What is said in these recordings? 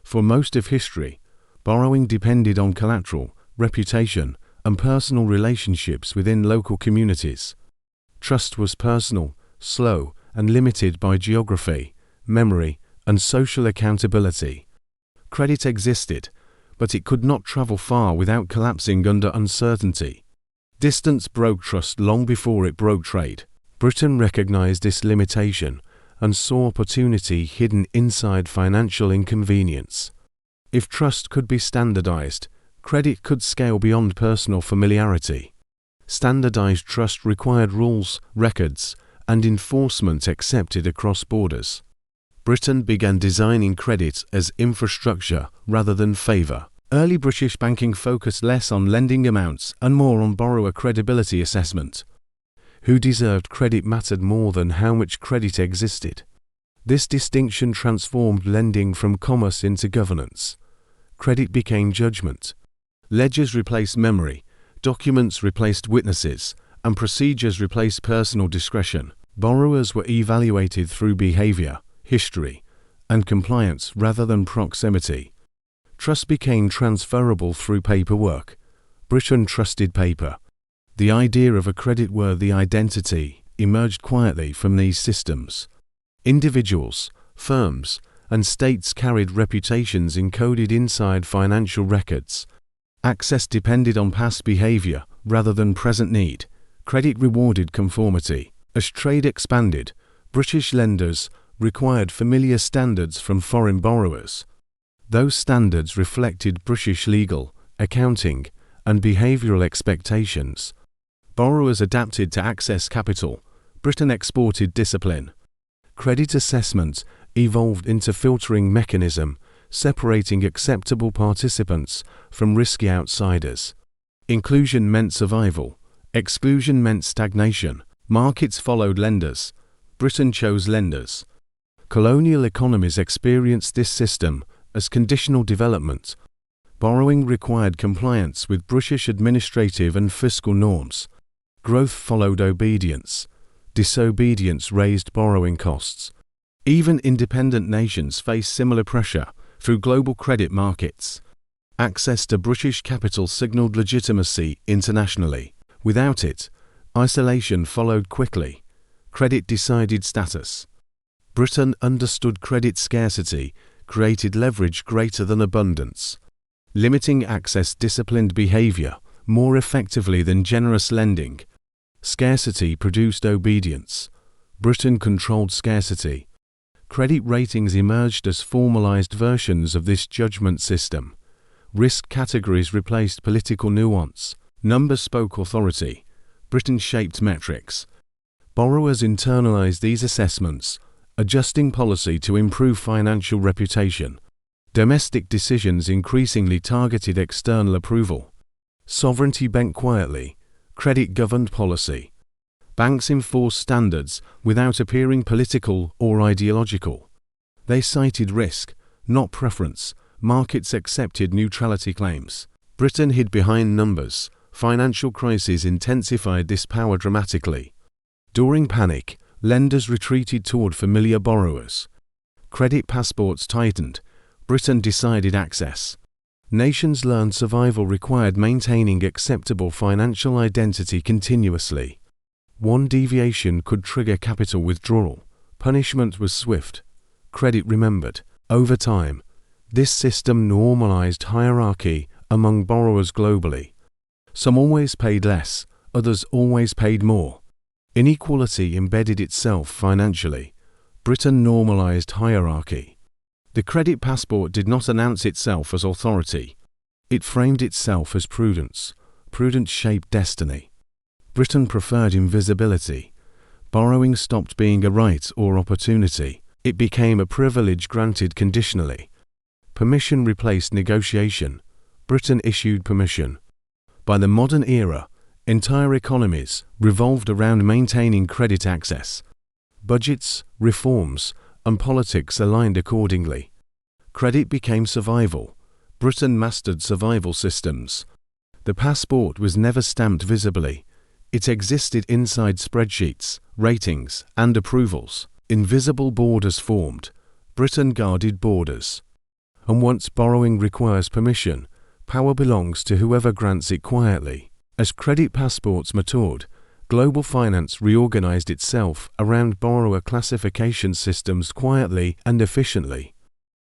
For most of history, borrowing depended on collateral, reputation, and personal relationships within local communities. Trust was personal, slow, and limited by geography, memory, and social accountability. Credit existed, but it could not travel far without collapsing under uncertainty. Distance broke trust long before it broke trade. Britain recognized this limitation and saw opportunity hidden inside financial inconvenience. If trust could be standardized, credit could scale beyond personal familiarity. Standardized trust required rules, records, and enforcement accepted across borders. Britain began designing credit as infrastructure rather than favor. Early British banking focused less on lending amounts and more on borrower credibility assessment. Who deserved credit mattered more than how much credit existed. This distinction transformed lending from commerce into governance. Credit became judgment. Ledgers replaced memory, documents replaced witnesses, and procedures replaced personal discretion. Borrowers were evaluated through behavior, history, and compliance rather than proximity. Trust became transferable through paperwork. Britain trusted paper. The idea of a creditworthy identity emerged quietly from these systems. Individuals, firms, and states carried reputations encoded inside financial records. Access depended on past behavior rather than present need. Credit rewarded conformity. As trade expanded, British lenders required familiar standards from foreign borrowers. Those standards reflected British legal, accounting, and behavioral expectations. Borrowers adapted to access capital. Britain exported discipline. Credit assessment evolved into filtering mechanism, separating acceptable participants from risky outsiders. Inclusion meant survival. Exclusion meant stagnation. Markets followed lenders. Britain chose lenders. Colonial economies experienced this system as conditional development. Borrowing required compliance with British administrative and fiscal norms. Growth followed obedience. Disobedience raised borrowing costs. Even independent nations faced similar pressure through global credit markets. Access to British capital signaled legitimacy internationally. Without it, isolation followed quickly. Credit decided status. Britain understood credit scarcity created leverage greater than abundance. Limiting access disciplined behavior more effectively than generous lending. Scarcity produced obedience. Britain controlled scarcity. Credit ratings emerged as formalized versions of this judgment system. Risk categories replaced political nuance. Numbers spoke authority. Britain shaped metrics. Borrowers internalized these assessments, adjusting policy to improve financial reputation. Domestic decisions increasingly targeted external approval. Sovereignty bent quietly. Credit governed policy. Banks enforced standards without appearing political or ideological. They cited risk, not preference. Markets accepted neutrality claims. Britain hid behind numbers. Financial crises intensified this power dramatically. During panic, lenders retreated toward familiar borrowers. Credit passports tightened. Britain decided access. Nations learned survival required maintaining acceptable financial identity continuously. One deviation could trigger capital withdrawal. Punishment was swift. Credit remembered. Over time, this system normalized hierarchy among borrowers globally. Some always paid less, others always paid more. Inequality embedded itself financially. Britain normalized hierarchy. The credit passport did not announce itself as authority. It framed itself as prudence. Prudence shaped destiny. Britain preferred invisibility. Borrowing stopped being a right or opportunity. It became a privilege granted conditionally. Permission replaced negotiation. Britain issued permission. By the modern era, entire economies revolved around maintaining credit access. Budgets, reforms, and politics aligned accordingly. Credit became survival. Britain mastered survival systems. The passport was never stamped visibly. It existed inside spreadsheets, ratings, and approvals. Invisible borders formed. Britain guarded borders. and once borrowing requires permission, power belongs to whoever grants it quietly. As credit passports matured, global finance reorganized itself around borrower classification systems quietly and efficiently.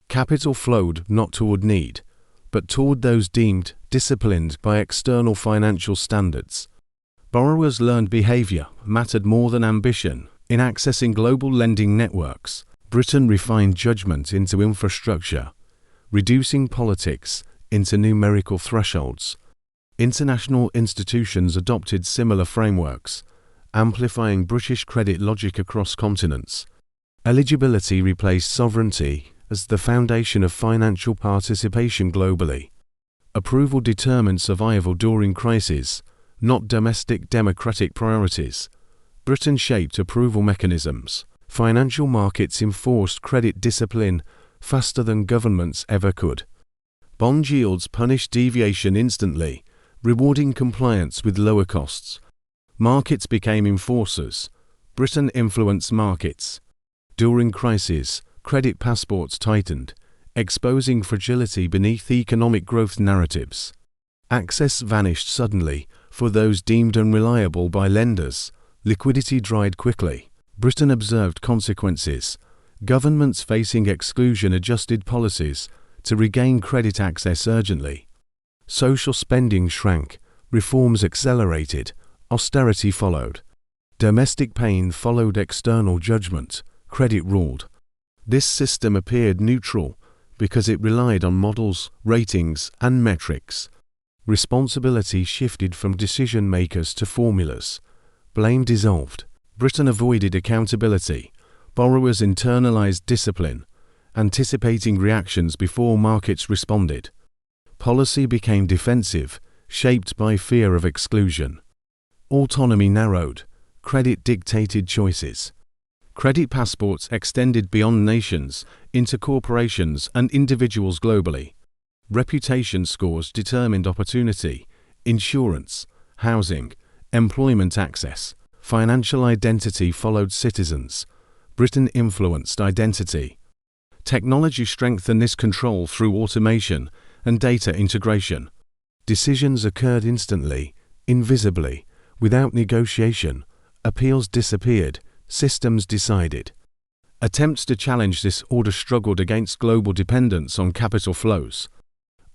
Capital flowed not toward need, but toward those deemed disciplined by external financial standards. Borrowers learned behavior mattered more than ambition. In accessing global lending networks, Britain refined judgment into infrastructure, reducing politics into numerical thresholds. International institutions adopted similar frameworks, amplifying British credit logic across continents. Eligibility replaced sovereignty as the foundation of financial participation globally. Approval determined survival during crises, not domestic democratic priorities. Britain shaped approval mechanisms. Financial markets enforced credit discipline faster than governments ever could. Bond yields punished deviation instantly, rewarding compliance with lower costs. Markets became enforcers. Britain influenced markets. During crises, credit passports tightened, exposing fragility beneath economic growth narratives. Access vanished suddenly for those deemed unreliable by lenders. Liquidity dried quickly. Britain observed consequences. Governments facing exclusion adjusted policies to regain credit access urgently. Social spending shrank, reforms accelerated, austerity followed. Domestic pain followed external judgment, credit ruled. This system appeared neutral because it relied on models, ratings, and metrics. Responsibility shifted from decision makers to formulas. Blame dissolved. Britain avoided accountability. Borrowers internalized discipline, anticipating reactions before markets responded. Policy became defensive, shaped by fear of exclusion. Autonomy narrowed. Credit dictated choices. Credit passports extended beyond nations into corporations and individuals globally. Reputation scores determined opportunity, insurance, housing, employment access. Financial identity followed citizens. Britain influenced identity. Technology strengthened this control through automation and data integration. Decisions occurred instantly, invisibly, without negotiation. Appeals disappeared, systems decided. Attempts to challenge this order struggled against global dependence on capital flows.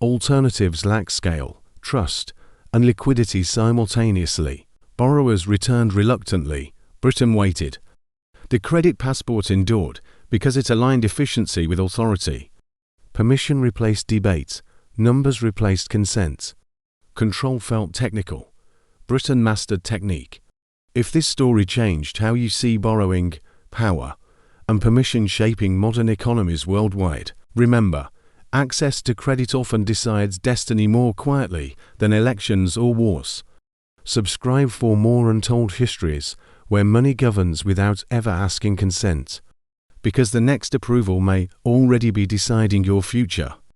Alternatives lacked scale, trust, and liquidity simultaneously. Borrowers returned reluctantly. Britain waited. The credit passport endured because it aligned efficiency with authority. Permission replaced debate. Numbers replaced consent. Control felt technical. Britain mastered technique. If this story changed how you see borrowing, power, and permission shaping modern economies worldwide, remember, access to credit often decides destiny more quietly than elections or wars. Subscribe for more untold histories where money governs without ever asking consent. Because the next approval may already be deciding your future.